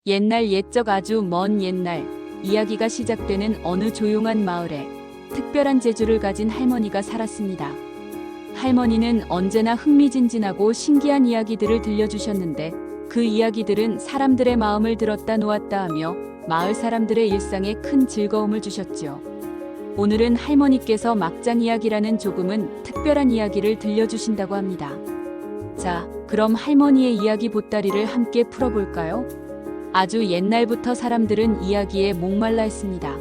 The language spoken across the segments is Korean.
옛날 옛적 아주 먼 옛날 이야기가 시작되는 어느 조용한 마을에 특별한 재주를 가진 할머니가 살았습니다. 할머니는 언제나 흥미진진하고 신기한 이야기들을 들려주셨는데 그 이야기들은 사람들의 마음을 들었다 놓았다 하며 마을 사람들의 일상에 큰 즐거움을 주셨지요. 오늘은 할머니께서 막장 이야기라는 조금은 특별한 이야기를 들려주신다고 합니다. 자, 그럼 할머니의 이야기 보따리를 함께 풀어볼까요? 아주 옛날부터 사람들은 이야기에 목말라 했습니다.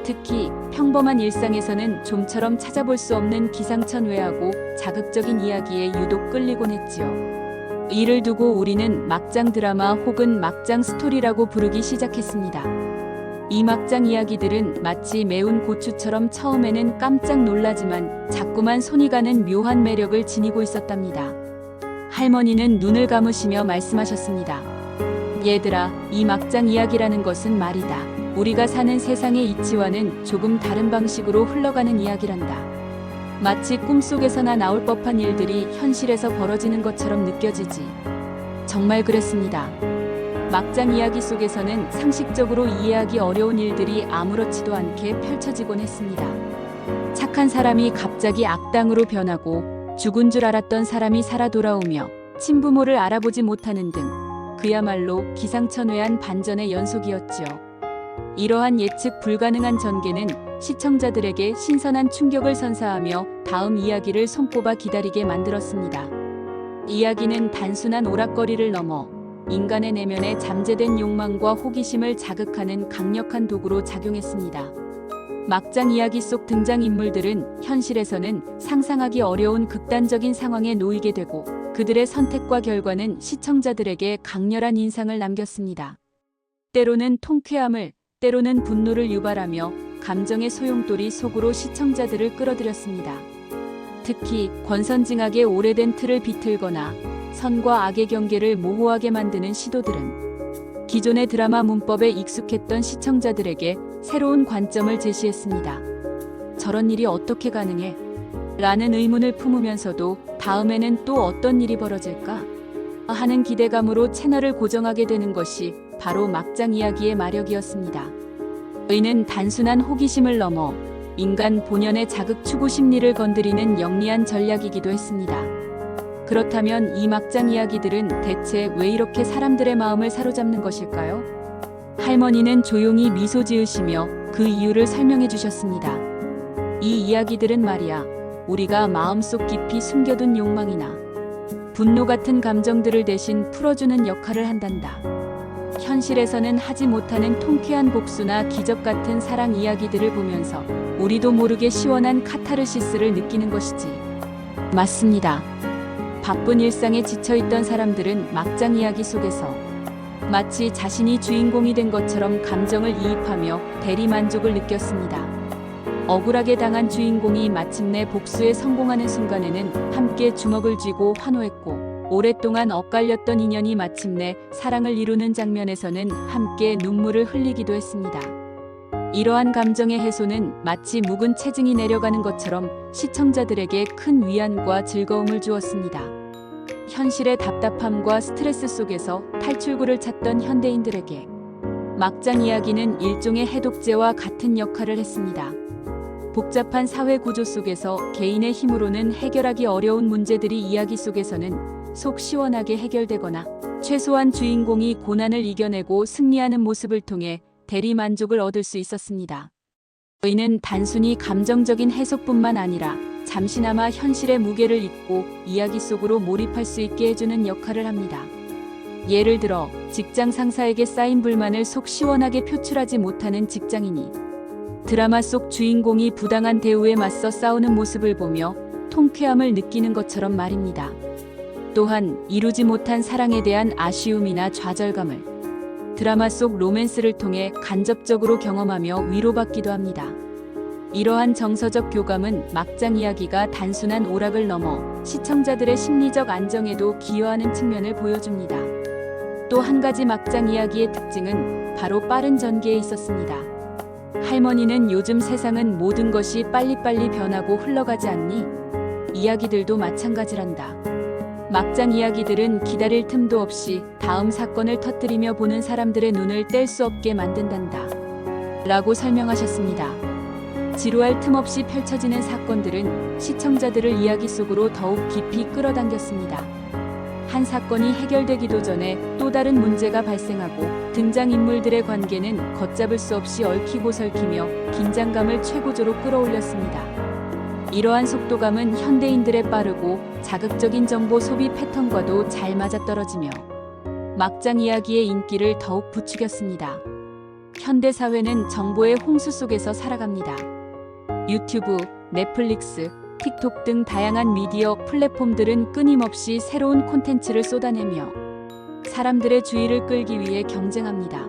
특히 평범한 일상에서는 좀처럼 찾아볼 수 없는 기상천외하고 자극적인 이야기에 유독 끌리곤 했지요. 이를 두고 우리는 막장 드라마 혹은 막장 스토리라고 부르기 시작했습니다. 이 막장 이야기들은 마치 매운 고추처럼 처음에는 깜짝 놀라지만 자꾸만 손이 가는 묘한 매력을 지니고 있었답니다. 할머니는 눈을 감으시며 말씀하셨습니다. 얘들아, 이 막장 이야기라는 것은 말이다. 우리가 사는 세상의 이치와는 조금 다른 방식으로 흘러가는 이야기란다. 마치 꿈속에서나 나올 법한 일들이 현실에서 벌어지는 것처럼 느껴지지. 정말 그랬습니다. 막장 이야기 속에서는 상식적으로 이해하기 어려운 일들이 아무렇지도 않게 펼쳐지곤 했습니다. 착한 사람이 갑자기 악당으로 변하고 죽은 줄 알았던 사람이 살아 돌아오며 친부모를 알아보지 못하는 등 그야말로 기상천외한 반전의 연속이었지요. 이러한 예측 불가능한 전개는 시청자들에게 신선한 충격을 선사하며 다음 이야기를 손꼽아 기다리게 만들었습니다. 이야기는 단순한 오락거리를 넘어 인간의 내면에 잠재된 욕망과 호기심을 자극하는 강력한 도구로 작용했습니다. 막장 이야기 속 등장인물들은 현실에서는 상상하기 어려운 극단적인 상황에 놓이게 되고 그들의 선택과 결과는 시청자들에게 강렬한 인상을 남겼습니다. 때로는 통쾌함을, 때로는 분노를 유발하며 감정의 소용돌이 속으로 시청자들을 끌어들였습니다. 특히 권선징악의 오래된 틀을 비틀거나 선과 악의 경계를 모호하게 만드는 시도들은 기존의 드라마 문법에 익숙했던 시청자들에게 새로운 관점을 제시했습니다. 저런 일이 어떻게 가능해? 라는 의문을 품으면서도 다음에는 또 어떤 일이 벌어질까? 하는 기대감으로 채널을 고정하게 되는 것이 바로 막장 이야기의 마력이었습니다. 이는 단순한 호기심을 넘어 인간 본연의 자극 추구 심리를 건드리는 영리한 전략이기도 했습니다. 그렇다면 이 막장 이야기들은 대체 왜 이렇게 사람들의 마음을 사로잡는 것일까요? 할머니는 조용히 미소 지으시며 그 이유를 설명해 주셨습니다. 이 이야기들은 말이야, 우리가 마음속 깊이 숨겨둔 욕망이나 분노 같은 감정들을 대신 풀어주는 역할을 한단다. 현실에서는 하지 못하는 통쾌한 복수나 기적 같은 사랑 이야기들을 보면서 우리도 모르게 시원한 카타르시스를 느끼는 것이지. 맞습니다. 바쁜 일상에 지쳐있던 사람들은 막장 이야기 속에서 마치 자신이 주인공이 된 것처럼 감정을 이입하며 대리만족을 느꼈습니다. 억울하게 당한 주인공이 마침내 복수에 성공하는 순간에는 함께 주먹을 쥐고 환호했고, 오랫동안 엇갈렸던 인연이 마침내 사랑을 이루는 장면에서는 함께 눈물을 흘리기도 했습니다. 이러한 감정의 해소는 마치 묵은 체증이 내려가는 것처럼 시청자들에게 큰 위안과 즐거움을 주었습니다. 현실의 답답함과 스트레스 속에서 탈출구를 찾던 현대인들에게 막장 이야기는 일종의 해독제와 같은 역할을 했습니다. 복잡한 사회 구조 속에서 개인의 힘으로는 해결하기 어려운 문제들이 이야기 속에서는 속 시원하게 해결되거나 최소한 주인공이 고난을 이겨내고 승리하는 모습을 통해 대리만족을 얻을 수 있었습니다. 이는 단순히 감정적인 해소뿐만 아니라 잠시나마 현실의 무게를 잊고 이야기 속으로 몰입할 수 있게 해주는 역할을 합니다. 예를 들어 직장 상사에게 쌓인 불만을 속 시원하게 표출하지 못하는 직장인이 드라마 속 주인공이 부당한 대우에 맞서 싸우는 모습을 보며 통쾌함을 느끼는 것처럼 말입니다. 또한 이루지 못한 사랑에 대한 아쉬움이나 좌절감을 드라마 속 로맨스를 통해 간접적으로 경험하며 위로받기도 합니다. 이러한 정서적 교감은 막장 이야기가 단순한 오락을 넘어 시청자들의 심리적 안정에도 기여하는 측면을 보여줍니다. 또 한 가지 막장 이야기의 특징은 바로 빠른 전개에 있었습니다. 할머니는 요즘 세상은 모든 것이 빨리빨리 변하고 흘러가지 않니? 이야기들도 마찬가지란다. 막장 이야기들은 기다릴 틈도 없이 다음 사건을 터뜨리며 보는 사람들의 눈을 뗄 수 없게 만든단다. 라고 설명하셨습니다. 지루할 틈 없이 펼쳐지는 사건들은 시청자들을 이야기 속으로 더욱 깊이 끌어당겼습니다. 한 사건이 해결되기도 전에 또 다른 문제가 발생하고 등장인물들의 관계는 걷잡을 수 없이 얽히고 설키며 긴장감을 최고조로 끌어올렸습니다. 이러한 속도감은 현대인들의 빠르고 자극적인 정보 소비 패턴과도 잘 맞아떨어지며 막장 이야기의 인기를 더욱 부추겼습니다. 현대 사회는 정보의 홍수 속에서 살아갑니다. 유튜브, 넷플릭스, 틱톡 등 다양한 미디어 플랫폼들은 끊임없이 새로운 콘텐츠를 쏟아내며 사람들의 주의를 끌기 위해 경쟁합니다.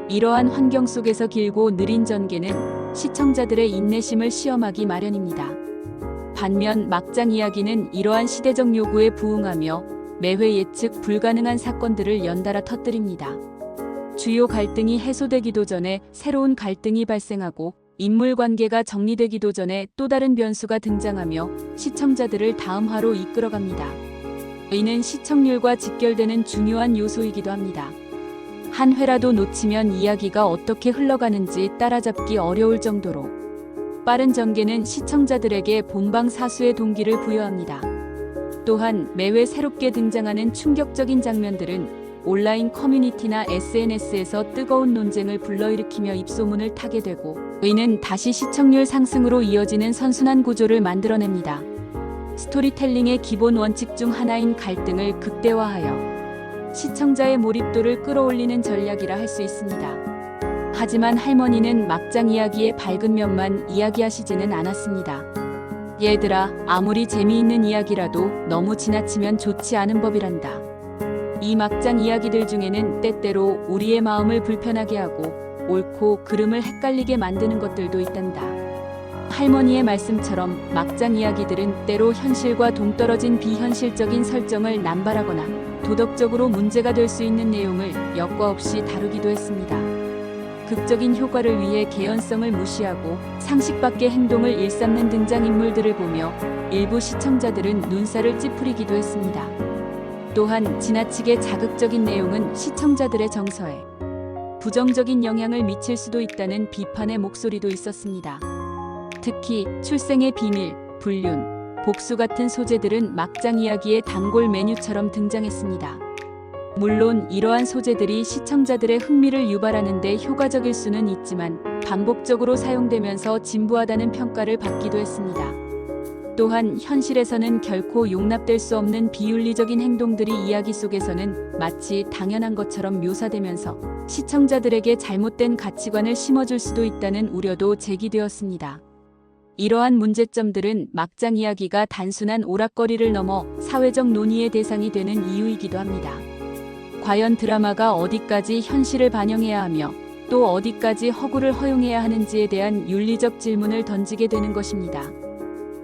이러한 환경 속에서 길고 느린 전개는 시청자들의 인내심을 시험하기 마련입니다. 반면 막장 이야기는 이러한 시대적 요구에 부응하며 매회 예측 불가능한 사건들을 연달아 터뜨립니다. 주요 갈등이 해소되기도 전에 새로운 갈등이 발생하고 인물 관계가 정리되기도 전에 또 다른 변수가 등장하며 시청자들을 다음 화로 이끌어갑니다. 이는 시청률과 직결되는 중요한 요소이기도 합니다. 한 회라도 놓치면 이야기가 어떻게 흘러가는지 따라잡기 어려울 정도로 빠른 전개는 시청자들에게 본방사수의 동기를 부여합니다. 또한 매회 새롭게 등장하는 충격적인 장면들은 온라인 커뮤니티나 SNS에서 뜨거운 논쟁을 불러일으키며 입소문을 타게 되고 이는 다시 시청률 상승으로 이어지는 선순환 구조를 만들어냅니다. 스토리텔링의 기본 원칙 중 하나인 갈등을 극대화하여 시청자의 몰입도를 끌어올리는 전략이라 할 수 있습니다. 하지만 할머니는 막장 이야기의 밝은 면만 이야기하시지는 않았습니다. 얘들아, 아무리 재미있는 이야기라도 너무 지나치면 좋지 않은 법이란다. 이 막장 이야기들 중에는 때때로 우리의 마음을 불편하게 하고 옳고 그름을 헷갈리게 만드는 것들도 있단다. 할머니의 말씀처럼 막장 이야기들은 때로 현실과 동떨어진 비현실적인 설정을 남발하거나 도덕적으로 문제가 될 수 있는 내용을 여과 없이 다루기도 했습니다. 극적인 효과를 위해 개연성을 무시하고 상식 밖의 행동을 일삼는 등장인물들을 보며 일부 시청자들은 눈살을 찌푸리기도 했습니다. 또한 지나치게 자극적인 내용은 시청자들의 정서에 부정적인 영향을 미칠 수도 있다는 비판의 목소리도 있었습니다. 특히 출생의 비밀, 불륜, 복수 같은 소재들은 막장 이야기의 단골 메뉴처럼 등장했습니다. 물론 이러한 소재들이 시청자들의 흥미를 유발하는 데 효과적일 수는 있지만 반복적으로 사용되면서 진부하다는 평가를 받기도 했습니다. 또한 현실에서는 결코 용납될 수 없는 비윤리적인 행동들이 이야기 속에서는 마치 당연한 것처럼 묘사되면서 시청자들에게 잘못된 가치관을 심어줄 수도 있다는 우려도 제기되었습니다. 이러한 문제점들은 막장 이야기가 단순한 오락거리를 넘어 사회적 논의의 대상이 되는 이유이기도 합니다. 과연 드라마가 어디까지 현실을 반영해야 하며 또 어디까지 허구를 허용해야 하는지에 대한 윤리적 질문을 던지게 되는 것입니다.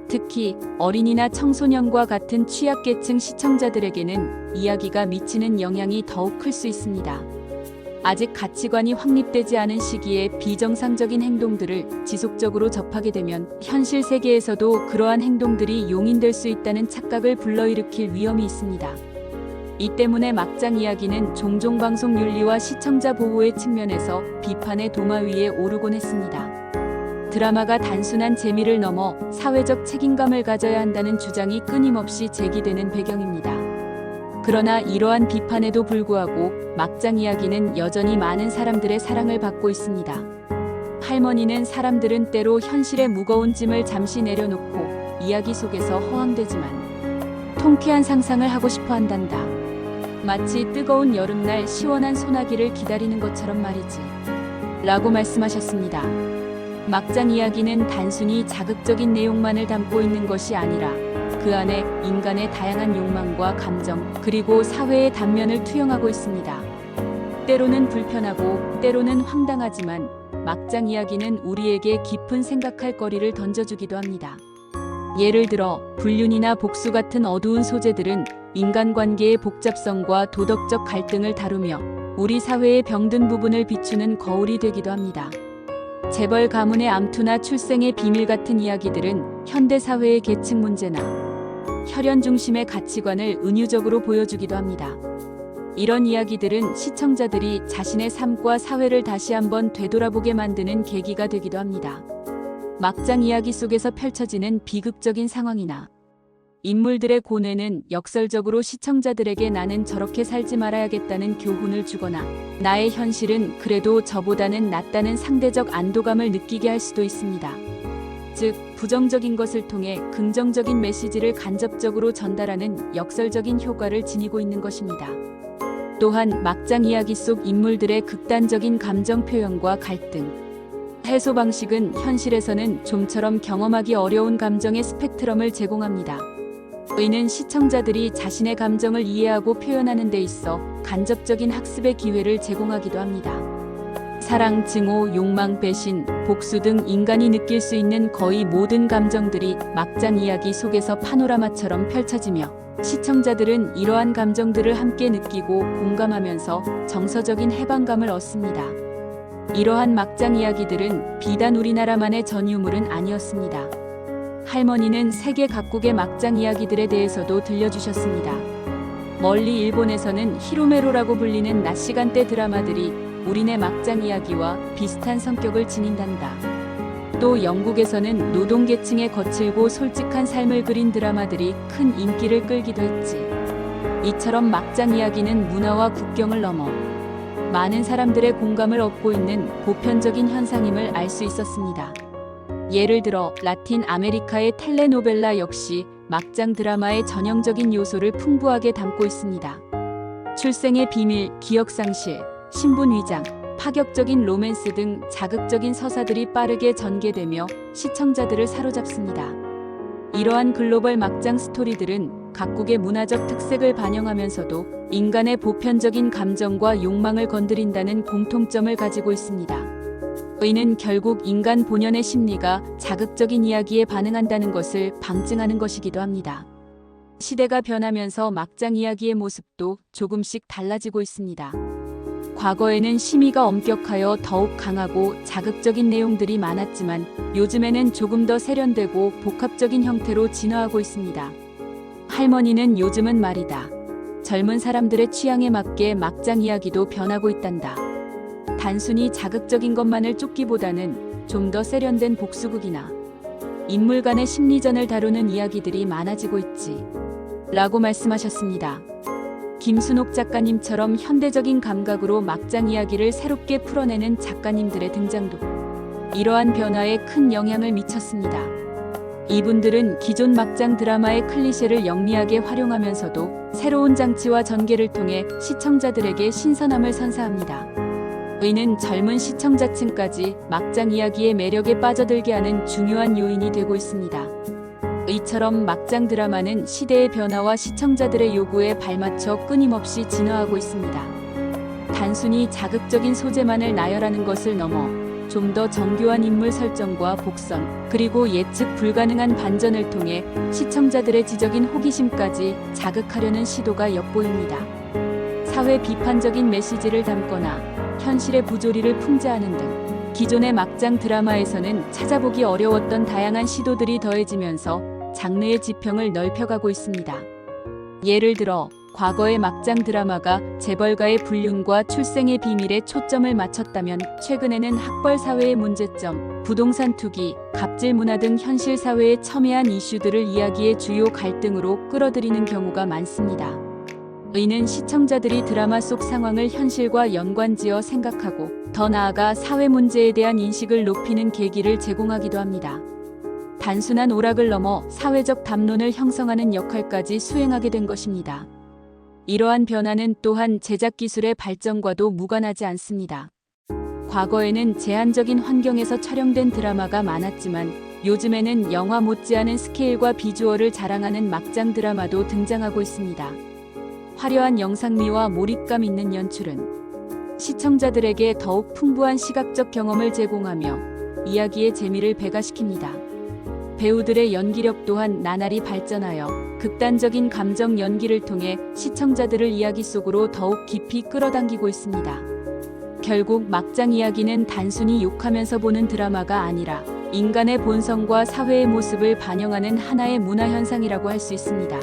특히 어린이나 청소년과 같은 취약계층 시청자들에게는 이야기가 미치는 영향이 더욱 클 수 있습니다. 아직 가치관이 확립되지 않은 시기에 비정상적인 행동들을 지속적으로 접하게 되면 현실 세계에서도 그러한 행동들이 용인될 수 있다는 착각을 불러일으킬 위험이 있습니다. 이 때문에 막장 이야기는 종종 방송 윤리와 시청자 보호의 측면에서 비판의 도마 위에 오르곤 했습니다. 드라마가 단순한 재미를 넘어 사회적 책임감을 가져야 한다는 주장이 끊임없이 제기되는 배경입니다. 그러나 이러한 비판에도 불구하고 막장 이야기는 여전히 많은 사람들의 사랑을 받고 있습니다. 할머니는 사람들은 때로 현실의 무거운 짐을 잠시 내려놓고 이야기 속에서 허황되지만 통쾌한 상상을 하고 싶어 한단다. 마치 뜨거운 여름날 시원한 소나기를 기다리는 것처럼 말이지. 라고 말씀하셨습니다. 막장 이야기는 단순히 자극적인 내용만을 담고 있는 것이 아니라 그 안에 인간의 다양한 욕망과 감정 그리고 사회의 단면을 투영하고 있습니다. 때로는 불편하고 때로는 황당하지만 막장 이야기는 우리에게 깊은 생각할 거리를 던져주기도 합니다. 예를 들어 불륜이나 복수 같은 어두운 소재들은 인간관계의 복잡성과 도덕적 갈등을 다루며 우리 사회의 병든 부분을 비추는 거울이 되기도 합니다. 재벌 가문의 암투나 출생의 비밀 같은 이야기들은 현대 사회의 계층 문제나 혈연 중심의 가치관을 은유적으로 보여주기도 합니다. 이런 이야기들은 시청자들이 자신의 삶과 사회를 다시 한번 되돌아보게 만드는 계기가 되기도 합니다. 막장 이야기 속에서 펼쳐지는 비극적인 상황이나 인물들의 고뇌는 역설적으로 시청자들에게 나는 저렇게 살지 말아야겠다는 교훈을 주거나 나의 현실은 그래도 저보다는 낫다는 상대적 안도감을 느끼게 할 수도 있습니다. 즉, 부정적인 것을 통해 긍정적인 메시지를 간접적으로 전달하는 역설적인 효과를 지니고 있는 것입니다. 또한 막장 이야기 속 인물들의 극단적인 감정 표현과 갈등, 해소 방식은 현실에서는 좀처럼 경험하기 어려운 감정의 스펙트럼을 제공합니다. 이는 시청자들이 자신의 감정을 이해하고 표현하는 데 있어 간접적인 학습의 기회를 제공하기도 합니다. 사랑, 증오, 욕망, 배신, 복수 등 인간이 느낄 수 있는 거의 모든 감정들이 막장 이야기 속에서 파노라마처럼 펼쳐지며 시청자들은 이러한 감정들을 함께 느끼고 공감하면서 정서적인 해방감을 얻습니다. 이러한 막장 이야기들은 비단 우리나라만의 전유물은 아니었습니다. 할머니는 세계 각국의 막장 이야기들에 대해서도 들려주셨습니다. 멀리 일본에서는 히로메로라고 불리는 낮 시간대 드라마들이 우리네 막장 이야기와 비슷한 성격을 지닌단다. 또 영국에서는 노동계층의 거칠고 솔직한 삶을 그린 드라마들이 큰 인기를 끌기도 했지. 이처럼 막장 이야기는 문화와 국경을 넘어 많은 사람들의 공감을 얻고 있는 보편적인 현상임을 알 수 있었습니다. 예를 들어 라틴 아메리카의 텔레노벨라 역시 막장 드라마의 전형적인 요소를 풍부하게 담고 있습니다. 출생의 비밀, 기억상실, 신분위장, 파격적인 로맨스 등 자극적인 서사들이 빠르게 전개되며 시청자들을 사로잡습니다. 이러한 글로벌 막장 스토리들은 각국의 문화적 특색을 반영하면서도 인간의 보편적인 감정과 욕망을 건드린다는 공통점을 가지고 있습니다. 이는 결국 인간 본연의 심리가 자극적인 이야기에 반응한다는 것을 방증하는 것이기도 합니다. 시대가 변하면서 막장 이야기의 모습도 조금씩 달라지고 있습니다. 과거에는 심의가 엄격하여 더욱 강하고 자극적인 내용들이 많았지만 요즘에는 조금 더 세련되고 복합적인 형태로 진화하고 있습니다. 할머니는 요즘은 말이다. 젊은 사람들의 취향에 맞게 막장 이야기도 변하고 있단다. 단순히 자극적인 것만을 쫓기보다는 좀 더 세련된 복수극이나 인물 간의 심리전을 다루는 이야기들이 많아지고 있지. 라고 말씀하셨습니다. 김순옥 작가님처럼 현대적인 감각으로 막장 이야기를 새롭게 풀어내는 작가님들의 등장도 이러한 변화에 큰 영향을 미쳤습니다. 이분들은 기존 막장 드라마의 클리셰를 영리하게 활용하면서도 새로운 장치와 전개를 통해 시청자들에게 신선함을 선사합니다. 이는 젊은 시청자층까지 막장 이야기의 매력에 빠져들게 하는 중요한 요인이 되고 있습니다. 이처럼 막장 드라마는 시대의 변화와 시청자들의 요구에 발맞춰 끊임없이 진화하고 있습니다. 단순히 자극적인 소재만을 나열하는 것을 넘어 좀 더 정교한 인물 설정과 복선, 그리고 예측 불가능한 반전을 통해 시청자들의 지적인 호기심까지 자극하려는 시도가 엿보입니다. 사회 비판적인 메시지를 담거나 현실의 부조리를 풍자하는 등 기존의 막장 드라마에서는 찾아보기 어려웠던 다양한 시도들이 더해지면서 장르의 지평을 넓혀가고 있습니다. 예를 들어 과거의 막장 드라마가 재벌가의 불륜과 출생의 비밀에 초점을 맞췄다면 최근에는 학벌 사회의 문제점, 부동산 투기, 갑질 문화 등 현실 사회의 첨예한 이슈들을 이야기의 주요 갈등으로 끌어들이는 경우가 많습니다. 이는 시청자들이 드라마 속 상황을 현실과 연관지어 생각하고 더 나아가 사회 문제에 대한 인식을 높이는 계기를 제공하기도 합니다. 단순한 오락을 넘어 사회적 담론을 형성하는 역할까지 수행하게 된 것입니다. 이러한 변화는 또한 제작 기술의 발전과도 무관하지 않습니다. 과거에는 제한적인 환경에서 촬영된 드라마가 많았지만 요즘에는 영화 못지않은 스케일과 비주얼을 자랑하는 막장 드라마도 등장하고 있습니다. 화려한 영상미와 몰입감 있는 연출은 시청자들에게 더욱 풍부한 시각적 경험을 제공하며 이야기의 재미를 배가시킵니다. 배우들의 연기력 또한 나날이 발전하여 극단적인 감정 연기를 통해 시청자들을 이야기 속으로 더욱 깊이 끌어당기고 있습니다. 결국 막장 이야기는 단순히 욕하면서 보는 드라마가 아니라 인간의 본성과 사회의 모습을 반영하는 하나의 문화 현상이라고 할 수 있습니다.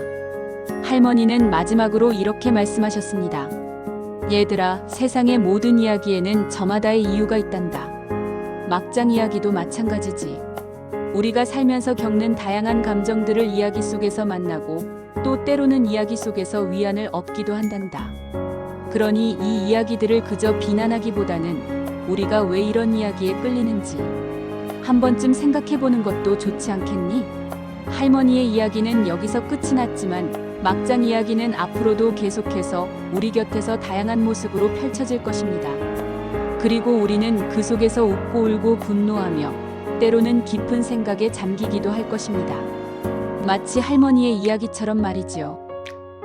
할머니는 마지막으로 이렇게 말씀하셨습니다. 얘들아, 세상의 모든 이야기에는 저마다의 이유가 있단다. 막장 이야기도 마찬가지지. 우리가 살면서 겪는 다양한 감정들을 이야기 속에서 만나고 또 때로는 이야기 속에서 위안을 얻기도 한단다. 그러니 이 이야기들을 그저 비난하기보다는 우리가 왜 이런 이야기에 끌리는지 한 번쯤 생각해보는 것도 좋지 않겠니? 할머니의 이야기는 여기서 끝이 났지만 막장 이야기는 앞으로도 계속해서 우리 곁에서 다양한 모습으로 펼쳐질 것입니다. 그리고 우리는 그 속에서 웃고 울고 분노하며 때로는 깊은 생각에 잠기기도 할 것입니다. 마치 할머니의 이야기처럼 말이지요.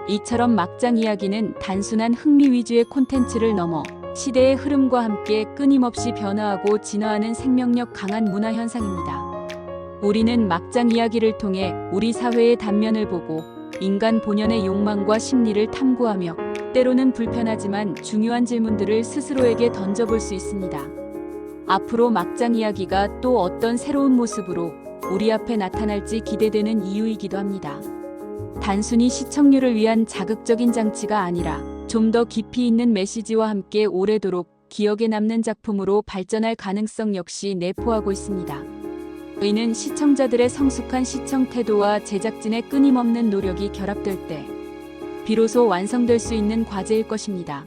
이처럼 막장 이야기는 단순한 흥미 위주의 콘텐츠를 넘어 시대의 흐름과 함께 끊임없이 변화하고 진화하는 생명력 강한 문화 현상입니다. 우리는 막장 이야기를 통해 우리 사회의 단면을 보고 인간 본연의 욕망과 심리를 탐구하며 때로는 불편하지만 중요한 질문들을 스스로에게 던져볼 수 있습니다. 앞으로 막장 이야기가 또 어떤 새로운 모습으로 우리 앞에 나타날지 기대되는 이유이기도 합니다. 단순히 시청률을 위한 자극적인 장치가 아니라 좀 더 깊이 있는 메시지와 함께 오래도록 기억에 남는 작품으로 발전할 가능성 역시 내포하고 있습니다. 이는 시청자들의 성숙한 시청 태도와 제작진의 끊임없는 노력이 결합될 때 비로소 완성될 수 있는 과제일 것입니다.